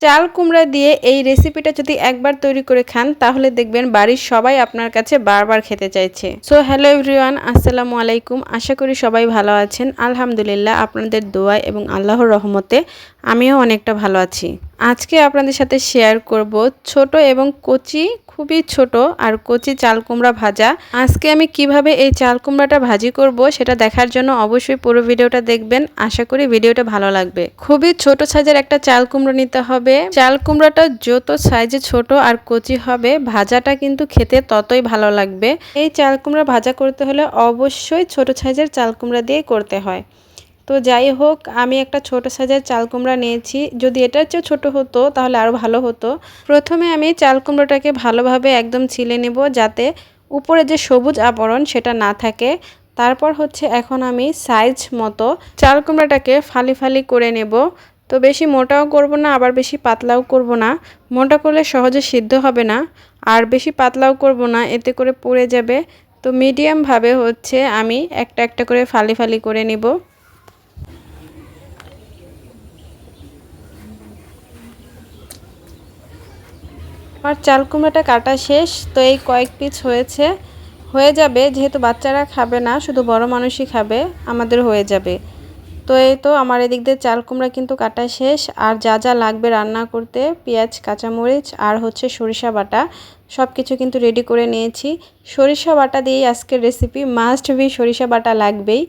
চাল কুমড়া দিয়ে এই রেসিপিটা যদি একবার তৈরি করে খান তাহলে দেখবেন বাড়ির সবাই আপনার কাছে বারবার খেতে চাইছে। সো হ্যালো এভরিওয়ান, আসসালামু আলাইকুম। আশা করি সবাই ভালো আছেন। আলহামদুলিল্লাহ, আপনাদের দোয়া এবং আল্লাহর রহমতে আমিও অনেকটা ভালো আছি। আজকে আপনাদের সাথে শেয়ার করব ছোট এবং কচি, খুবই ছোট আর কচি চাল কুমড়া ভাজা। আজকে আমি কিভাবে এই চাল কুমড়াটা ভাজি করব সেটা দেখার জন্য অবশ্যই পুরো ভিডিওটা দেখবেন। আশা করি ভিডিওটা ভালো লাগবে। খুবই ছোট সাইজের একটা চাল কুমড়ো নিতে হবে। চাল কুমড়াটা যত সাইজে ছোট আর কচি হবে ভাজাটা কিন্তু খেতে ততই ভালো লাগবে। এই চাল কুমড়া ভাজা করতে হলে অবশ্যই ছোট সাইজের চাল কুমড়া দিয়ে করতে হয়। তো যাই হোক, আমি একটা ছোট সাইজের চাল কুমড়া নিয়েছি। যদি এটার চেয়ে ছোট হতো তাহলে আরও ভালো হতো। প্রথমে আমি চাল কুমড়োটাকে ভালোভাবে একদম ছিলে নেব যাতে উপরে যে সবুজ আবরণ সেটা না থাকে। তারপর হচ্ছে এখন আমি সাইজ মতো চাল কুমড়াটাকে ফালি ফালি করে নেব। তো বেশি মোটাও করব না, আবার বেশি পাতলাও করব না। মোটা করলে সহজে সিদ্ধ হবে না, আর বেশি পাতলাও করব না, এতে করে পুড়ে যাবে। তো মিডিয়ামভাবে হচ্ছে আমি একটা একটা করে ফালি ফালি করে নিব। আমার চাল কুমড়াটা কাটা শেষ। তো এই কয়েক পিস হয়ে যাবে, যেহেতু বাচ্চারা খাবে না, শুধু বড় মানুষই খাবে, আমাদের হয়ে যাবে। তো এই তো আমার এদিক দিয়ে চাল কুমড়া কিন্তু কাটা শেষ। আর যা যা লাগবে রান্না করতে, পেঁয়াজ, কাঁচামরিচ আর হচ্ছে সরিষা বাটা, সব কিছু কিন্তু রেডি করে নিয়েছি। সরিষা বাটা দিয়েই আজকের রেসিপি, মাস্ট বি সরিষা বাটা লাগবেই।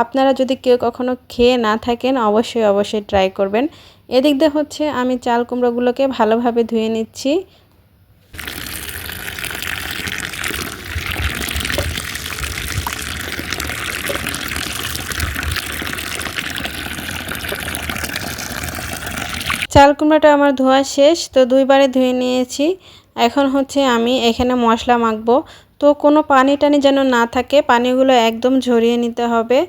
আপনারা যদি কেউ কখনো খেয়ে না থাকেন অবশ্যই অবশ্যই ট্রাই করবেন। এদিক দিয়ে হচ্ছে আমি চাল কুমড়োগুলোকে ভালোভাবে ধুয়ে নিচ্ছি। চাল কুমড়াটা আমার ধোয়া শেষ। তো দুইবারে ধুয়ে নিয়েছি। এখন হচ্ছে আমি এখানে মশলা মাখবো। তো কোনো পানি টানি যেন না থাকে, পানিগুলো একদম ঝরিয়ে নিতে হবে।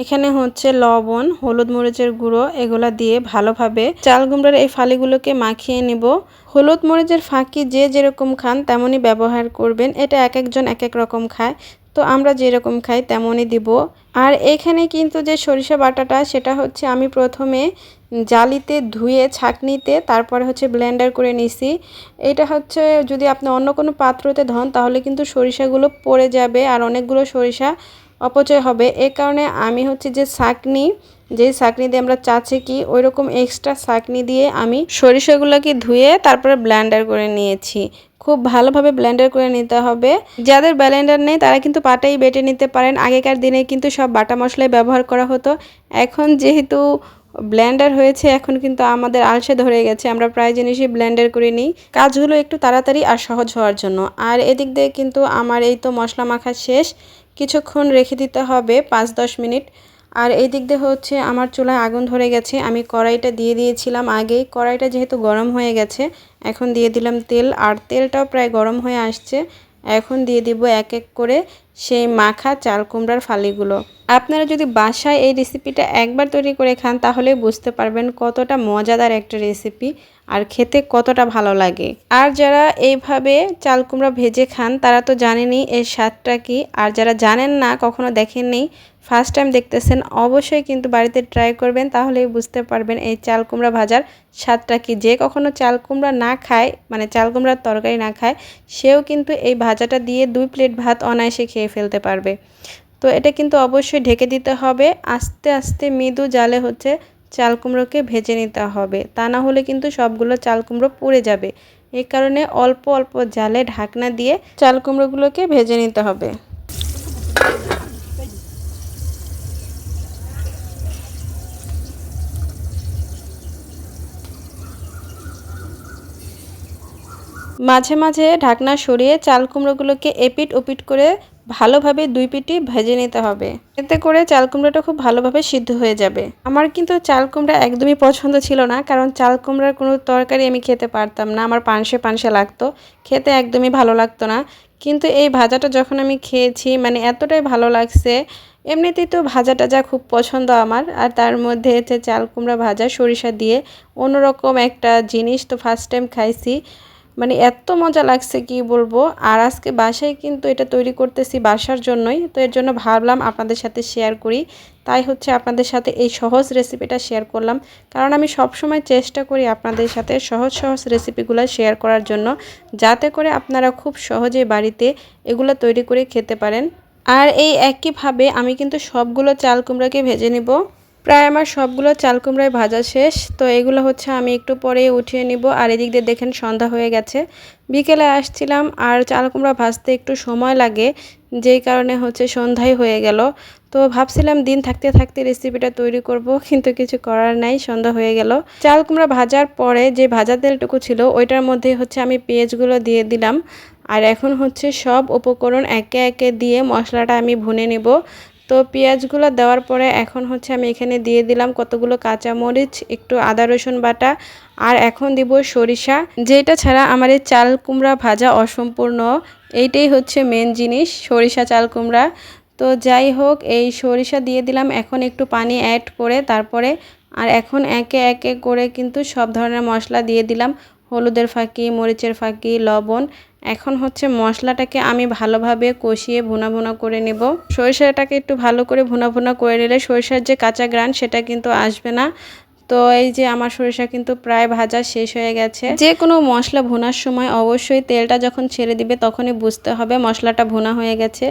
এখানে হচ্ছে লবণ, হলুদ মরিচের গুঁড়ো এগুলো দিয়ে ভালোভাবে চাল কুমড়ার এই ফালিগুলোকে মাখিয়ে নেব। হলুদ মরিচের ফাঁকি যে যেরকম খান তেমনই ব্যবহার করবেন। এটা এক একজন এক এক রকম খায়, তো আমরা যেরকম খাই তেমনই দিব। আর এখানে কিন্তু যে সরিষা বাটাটা সেটা হচ্ছে আমি প্রথমে জালিতে ধুয়ে ছাঁকনিতে তারপরে হচ্ছে ব্লেন্ডার করে নিছি। এটা হচ্ছে যদি আপনি অন্য কোনো পাত্রতে ধন তাহলে কিন্তু সরিষাগুলো পড়ে যাবে আর অনেকগুলো সরিষা অপচয় হবে। এই কারণে আমি হচ্ছে যে যেই ছাঁকনি দিয়ে আমরা চা ছেঁকি ওই রকম এক্সট্রা ছাঁকনি দিয়ে আমি সরিষাগুলোকে ধুয়ে তারপরে ব্লেন্ডার করে নিয়েছি। খুব ভালোভাবে ব্লেন্ডার করে নিতে হবে। যাদের ব্লেন্ডার নেই তারা কিন্তু পাটাই বেটে নিতে পারেন। আগেকার দিনে কিন্তু সব বাটা মশলাই ব্যবহার করা হতো। এখন যেহেতু ব্লেন্ডার হয়েছে এখন কিন্তু আমাদের আলসে ধরে গেছে, আমরা প্রায় জিনিসই ব্লেন্ডার করে নিই কাজগুলো একটু তাড়াতাড়ি আর সহজ হওয়ার জন্য। আর এদিক দিয়ে কিন্তু আমার এই তো মশলা মাখা শেষ। কিছুক্ষণ রেখে দিতে হবে, 5-10 মিনিট। আর এই দিক দিয়ে হচ্ছে আমার চুলায় আগুন ধরে গেছে। আমি কড়াইটা দিয়ে দিয়েছিলাম আগেই। কড়াইটা যেহেতু গরম হয়ে গেছে এখন দিয়ে দিলাম তেল, আর তেলটাও প্রায় গরম হয়ে আসছে। এখন দিয়ে দিব এক এক করে সেই মাখা চাল কুমড়ার ফালিগুলো। আপনারা যদি বাসায় এই রেসিপিটা একবার তৈরি করে খান তাহলে বুঝতে পারবেন কতটা মজাদার একটা রেসিপি আর খেতে কতটা ভালো লাগে। আর যারা এইভাবে চাল কুমড়া ভেজে খান তারা তো জানেনই এর স্বাদটা কি। আর যারা জানেন না, কখনো দেখেননি, ফার্স্ট টাইম দেখতেছেন, অবশ্যই কিন্তু বাড়িতে ট্রাই করবেন, তাহলেই বুঝতে পারবেন এই চাল কুমড়া ভাজার স্বাদটা কি। যে কখনো চাল কুমড়া না খায়, মানে চাল কুমড়ার তরকারি না খায়, সেও কিন্তু এই ভাজাটা দিয়ে 2 প্লেট ভাত অনায়াসে খেয়ে ফেলতে পারবে। তো এটা কিন্তু অবশ্যই ঢেকে দিতে হবে। আস্তে আস্তে মৃদু জালে হচ্ছে চাল কুমড়োকে ভেজে নিতে হবে, তা না হলে কিন্তু সবগুলো চাল কুমড়ো পুড়ে যাবে। এই কারণে অল্প অল্প জালে ঢাকনা দিয়ে চাল কুমড়োগুলোকে ভেজে নিতে হবে। মাঝে মাঝে ঢাকনা সরিয়ে চাল কুমড়োগুলোকে এপিট ওপিট করে ভালোভাবে 2 পিঠই ভেজে নিতে হবে। এতে করে চাল কুমড়োটা খুব ভালোভাবে সিদ্ধ হয়ে যাবে। আমার কিন্তু চাল কুমড়া একদমই পছন্দ ছিল না, কারণ চাল কুমড়ার কোনো তরকারি আমি খেতে পারতাম না। আমার পানসে পানসে লাগতো, খেতে একদমই ভালো লাগতো না। কিন্তু এই ভাজাটা যখন আমি খেয়েছি, মানে এতটাই ভালো লাগছে। এমনিতেই তো ভাজা টাজা খুব পছন্দ আমার, আর তার মধ্যে হচ্ছে চাল কুমড়া ভাজা সরিষা দিয়ে অন্যরকম একটা জিনিস, তো ফার্স্ট টাইম খাইছি। মানে এত মজা লাগছে কি বলবো। আর আজকে বাসায় কিন্তু এটা তৈরি করতেছি বাসার জন্যই, তো এর জন্য ভাবলাম আপনাদের সাথে শেয়ার করি। তাই হচ্ছে আপনাদের সাথে এই সহজ রেসিপিটা শেয়ার করলাম, কারণ আমি সব সময় চেষ্টা করি আপনাদের সাথে সহজ সহজ রেসিপিগুলো শেয়ার করার জন্য, যাতে করে আপনারা খুব সহজেই বাড়িতে এগুলো তৈরি করে খেতে পারেন। আর এই একইভাবে আমি কিন্তু সবগুলো চাল কুমড়াকে ভেজে নিব। প্রায় আমার সবগুলো চাল কুমড়ায় ভাজা শেষ, তো এগুলো হচ্ছে আমি একটু পরেই উঠিয়ে নিব। আর এদিক দিয়ে দেখেন সন্ধ্যা হয়ে গেছে, বিকেলে আসছিলাম আর চাল কুমড়া ভাজতে একটু সময় লাগে, যেই কারণে হচ্ছে সন্ধ্যাই হয়ে গেল। তো ভাবছিলাম দিন থাকতে থাকতে রেসিপিটা তৈরি করব, কিন্তু কিছু করার নাই, সন্ধ্যা হয়ে গেল। চাল কুমড়া ভাজার পরে যে ভাজা তেলটুকু ছিল ওইটার মধ্যে হচ্ছে আমি পেঁয়াজগুলো দিয়ে দিলাম। আর এখন হচ্ছে সব উপকরণ একে একে দিয়ে মশলাটা আমি ভুনে নেব। তো পেঁয়াজগুলো দেওয়ার পরে এখন হচ্ছে আমি এখানে দিয়ে দিলাম কতগুলো কাঁচামরিচ, একটু আদা রসুন বাটা, আর এখন দিব সরিষা, যেটা ছাড়া আমার এই চাল কুমড়া ভাজা অসম্পূর্ণ। এইটাই হচ্ছে মেন জিনিস, সরিষা চাল কুমড়া। তো যাই হোক, এই সরিষা দিয়ে দিলাম এখন একটু পানি অ্যাড করে, তারপরে আর এখন একে একে করে কিন্তু সব ধরনের মশলা দিয়ে দিলাম, হলুদের ফাঁকি, মরিচের ফাঁকি, লবণ। এখন হচ্ছে মশলাটাকে আমি ভালোভাবে কষিয়ে ভুনা ভুনা করে নেব। সরিষাটাকে একটু ভালো করে ভুনা ভুনা করে নিলে সরিষার যে কাঁচা গ্রান সেটা কিন্তু আসবে না। তো এই যে আমার সরিষা কিন্তু প্রায় ভাজা শেষ হয়ে গেছে। যে কোনো মশলা ভুনার সময় অবশ্যই তেলটা যখন ছেড়ে দিবে তখনই বুঝতে হবে মশলাটা ভুনা হয়ে গেছে।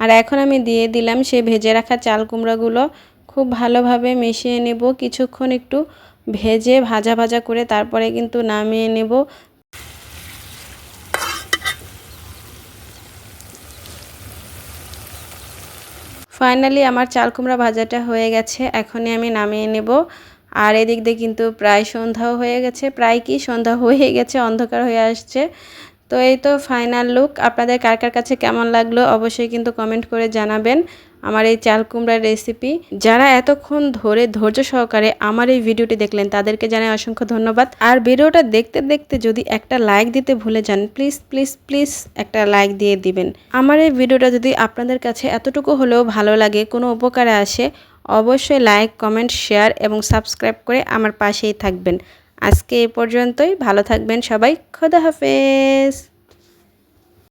আর এখন আমি দিয়ে দিলাম সেই ভেজে রাখা চাল কুমড়াগুলো, খুব ভালোভাবে মিশিয়ে নেব কিছুক্ষণ, একটু ভেজে ভাজা ভাজা করে তারপরে কিন্তু নামিয়ে নেব। ফাইনালি আমার চাল কুমড়া ভাজাটা হয়ে গেছে, এখনই আমি নামিয়ে নেব। আর এদিক দিয়ে কিন্তু প্রায় সন্ধ্যাও হয়ে গেছে, প্রায় কি সন্ধ্যা হয়ে গেছে, অন্ধকার হয়ে আসছে। তো এই তো ফাইনাল লুক। আপনাদের কার কার কাছে কেমন লাগলো অবশ্যই কিন্তু কমেন্ট করে জানাবেন আমার এই চাল কুমড়ার রেসিপি। যারা এতক্ষণ ধরে ধৈর্য সহকারে আমার এই ভিডিওটি দেখলেন তাদেরকে জানাই অসংখ্য ধন্যবাদ। আর ভিডিওটা দেখতে দেখতে যদি একটা লাইক দিতে ভুলে যান, প্লিজ প্লিজ প্লিজ একটা লাইক দিয়ে দিবেন। আমার এই ভিডিওটা যদি আপনাদের কাছে এতটুকু হলেও ভালো লাগে, কোনো উপকারে আসে, অবশ্যই লাইক, কমেন্ট, শেয়ার এবং সাবস্ক্রাইব করে আমার পাশেই থাকবেন। আজকে এ পর্যন্তই, ভালো থাকবেন সবাই, খোদা হাফেজ।